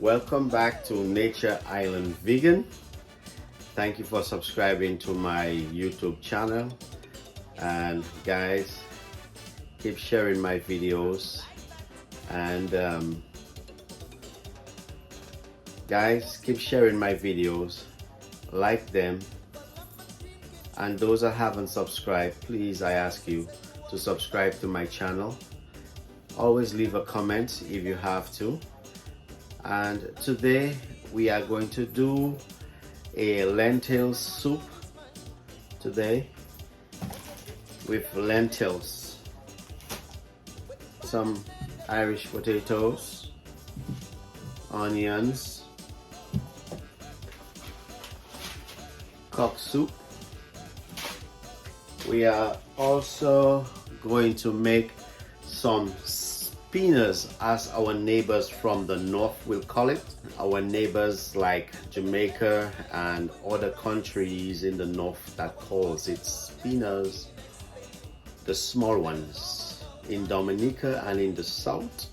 Welcome back to Natureisland Vegan. Thank you for subscribing to my YouTube channel, and guys, keep sharing my videos, and guys, keep sharing my videos, like them, and those that haven't subscribed, please, I ask you to subscribe to my channel. Always leave a comment if you have to. And today we are going to do a lentil soup today with lentils, some Irish potatoes, onions, cock soup. We are also going to make some spinners, as our neighbors from the north will call it. Our neighbors like Jamaica and other countries in the north that calls it spinners, the small ones. In Dominica and in the south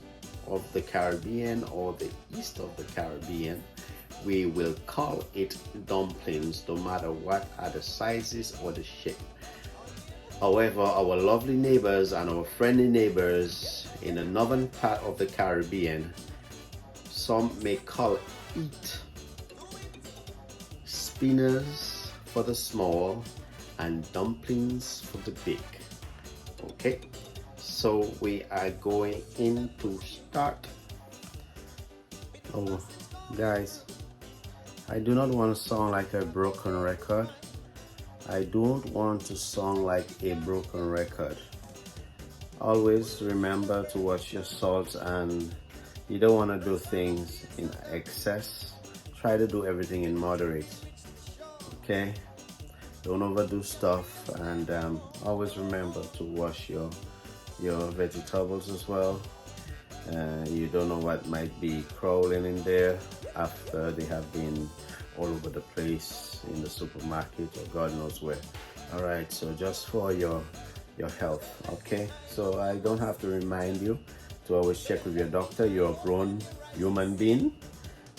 of the Caribbean or the east of the Caribbean, we will call it dumplings, no matter what are the sizes or the shape. However, our lovely neighbors and our friendly neighbors in the northern part of the Caribbean, some may call it spinners for the small and dumplings for the big. Okay, so we are going in to start. Oh guys, I do not want to sound like a broken record. I don't want to sound like a broken record. Always remember to watch your salt, and you don't want to do things in excess. Try to do everything in moderate. Okay, don't overdo stuff, and always remember to wash your vegetables as well. You don't know what might be crawling in there after they have been all over the place in the supermarket or God knows where. All right, so just for your health. Okay, so I don't have to remind you to always check with your doctor. You're a grown human being.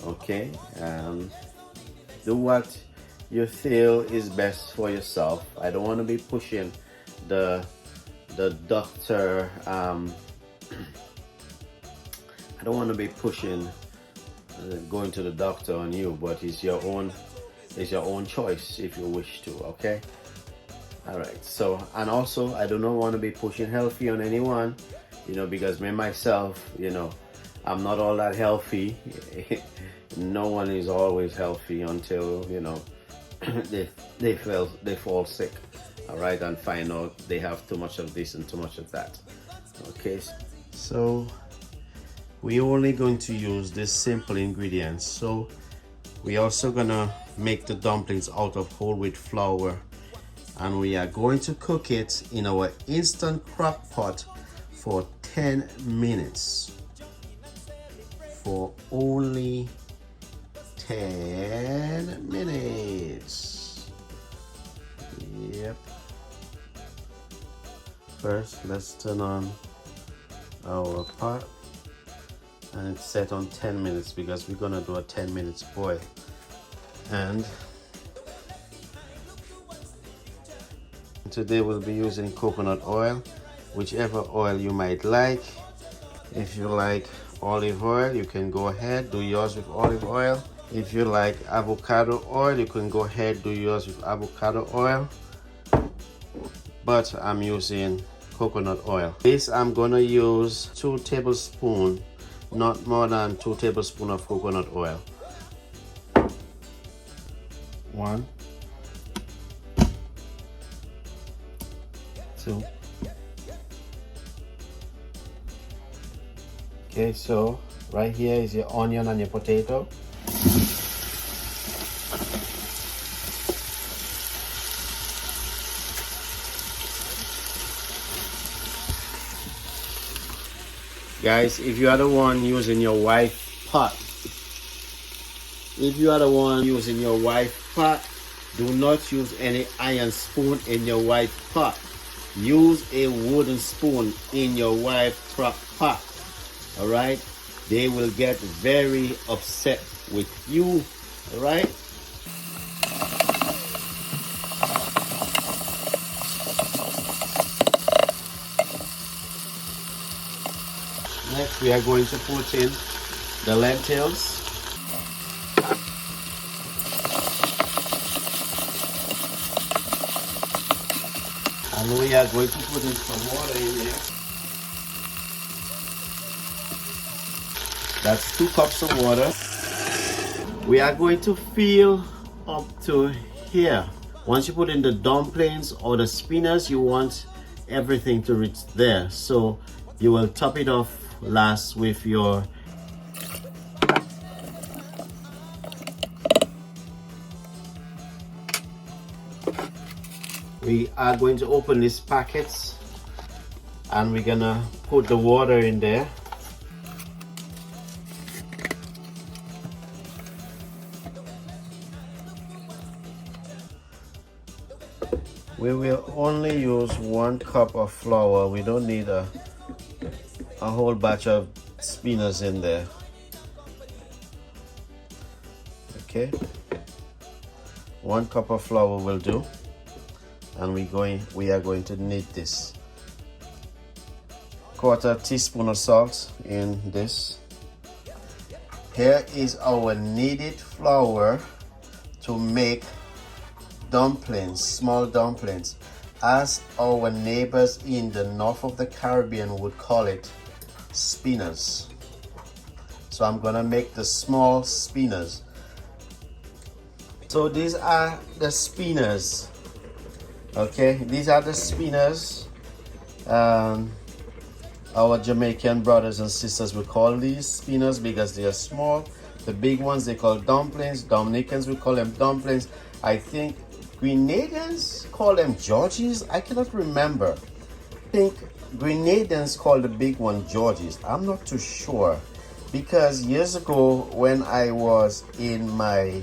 Okay, do what you feel is best for yourself. I don't want to be pushing the doctor. I don't want to be pushing going to the doctor on you, but it's your own choice if you wish to. Okay, all right. So, and also I do not want to be pushing healthy on anyone, because me myself, I'm not all that healthy. No one is always healthy until they fall sick, all right, and find out they have too much of this and too much of that. Okay, so we're only going to use this simple ingredients. So we're also gonna make the dumplings out of whole wheat flour, and we are going to cook it in our instant crock pot for 10 minutes. For only 10 minutes. Yep. First, let's turn on our pot, and it's set on 10 minutes because we're gonna do a 10 minutes boil. And today we'll be using coconut oil, whichever oil you might like. If you like olive oil, you can go ahead, do yours with olive oil. If you like avocado oil, you can go ahead, do yours with avocado oil. But I'm using coconut oil. This I'm gonna use 2 tablespoons, not more than 2 tablespoons of coconut oil. 1, 2. Okay, so right here is your onion and your potato. Guys, if you are the one using your wife pot, do not use any iron spoon in your white pot. Use a wooden spoon in your white pot. All right, they will get very upset with you. All right. Next, we are going to put in the lentils. And we are going to put in some water in here. That's 2 cups of water. We are going to fill up to here. Once you put in the dumplings or the spinach, you want everything to reach there. So you will top it off last with your we are going to open these packets and we're gonna put the water in there. We will only use 1 cup of flour. We don't need a whole batch of spinach in there. Okay, 1 cup of flour will do. And we are going to knead this. 1/4 teaspoon of salt in this. Here is our kneaded flour to make dumplings, small dumplings, as our neighbors in the north of the Caribbean would call it spinners. So I'm gonna make the small spinners. So these are the spinners. Okay, these are the spinners. Our Jamaican brothers and sisters will call these spinners because they are small. The big ones they call dumplings. Dominicans will call them dumplings. I think Grenadians call them Georges. I cannot remember. I think Grenadians call the big one Georges. I'm not too sure, because years ago when I was in my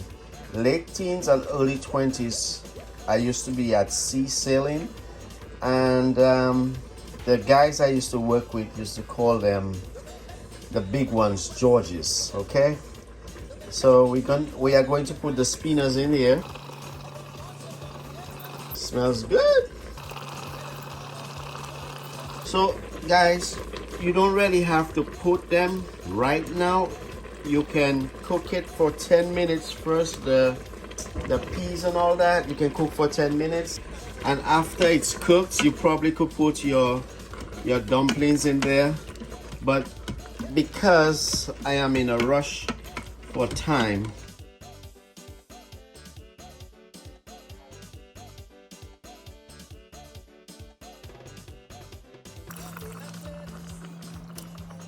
late teens and early 20s, I used to be at sea sailing, and the guys I used to work with used to call them, the big ones, Georges. Okay, so we are going to put the spinners in here. Smells good. So guys, you don't really have to put them right now. You can cook it for 10 minutes first. The peas and all that, you can cook for 10 minutes, and after it's cooked, you probably could put your dumplings in there. But because I am in a rush for time,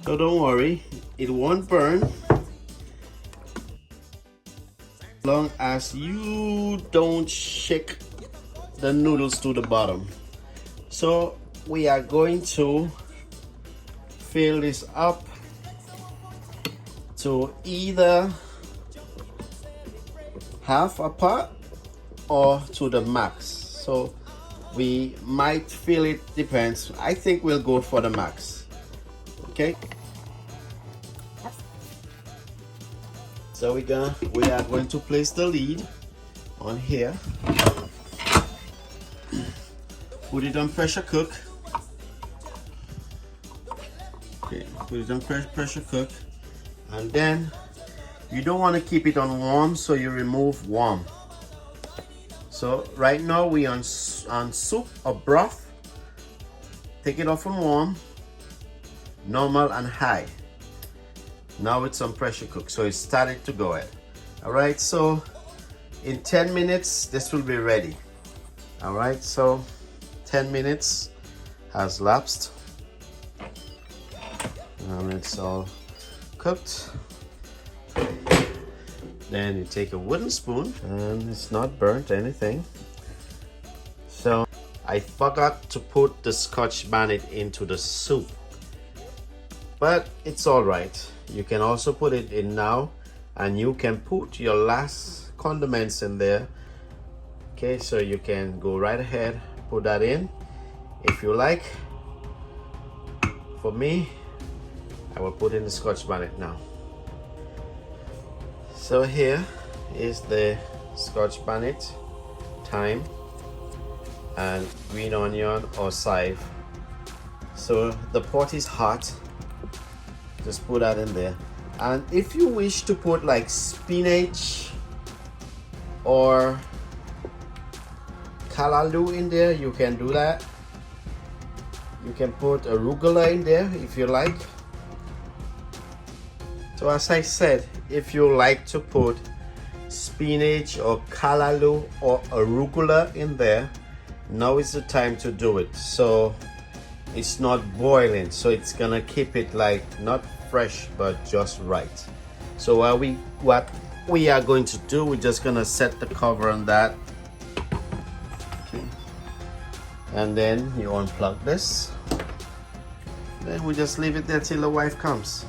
so don't worry, it won't burn as long as you don't shake the noodles to the bottom. So we are going to fill this up to either half a pot or to the max. So we might fill it, depends. I think we'll go for the max. Okay, so we are going to place the lid on here, put it on pressure cook. Okay, put it on pressure cook, and then you don't want to keep it on warm, so you remove warm. So right now we on soup or broth. Take it off from warm, normal and high. Now it's on pressure cook, so it's started to go ahead. All right, so in 10 minutes this will be ready. All right, so 10 minutes has lapsed and it's all cooked. Then you take a wooden spoon, and it's not burnt anything. So I forgot to put the Scotch bonnet into the soup, but it's all right. You can also put it in now, and you can put your last condiments in there. Okay, so you can go right ahead, put that in if you like. For me, I will put in the Scotch bonnet now. So here is the Scotch bonnet, thyme, and green onion or chive. So the pot is hot. Just put that in there. And if you wish to put like spinach or callaloo in there, you can do that. You can put arugula in there if you like. So as I said, if you like to put spinach or callaloo or arugula in there, now is the time to do it. So it's not boiling, so it's gonna keep it like not fresh but just right. So what we are going to do, we're just gonna set the cover on that. Okay. And then you unplug this. Then we just leave it there till the wife comes.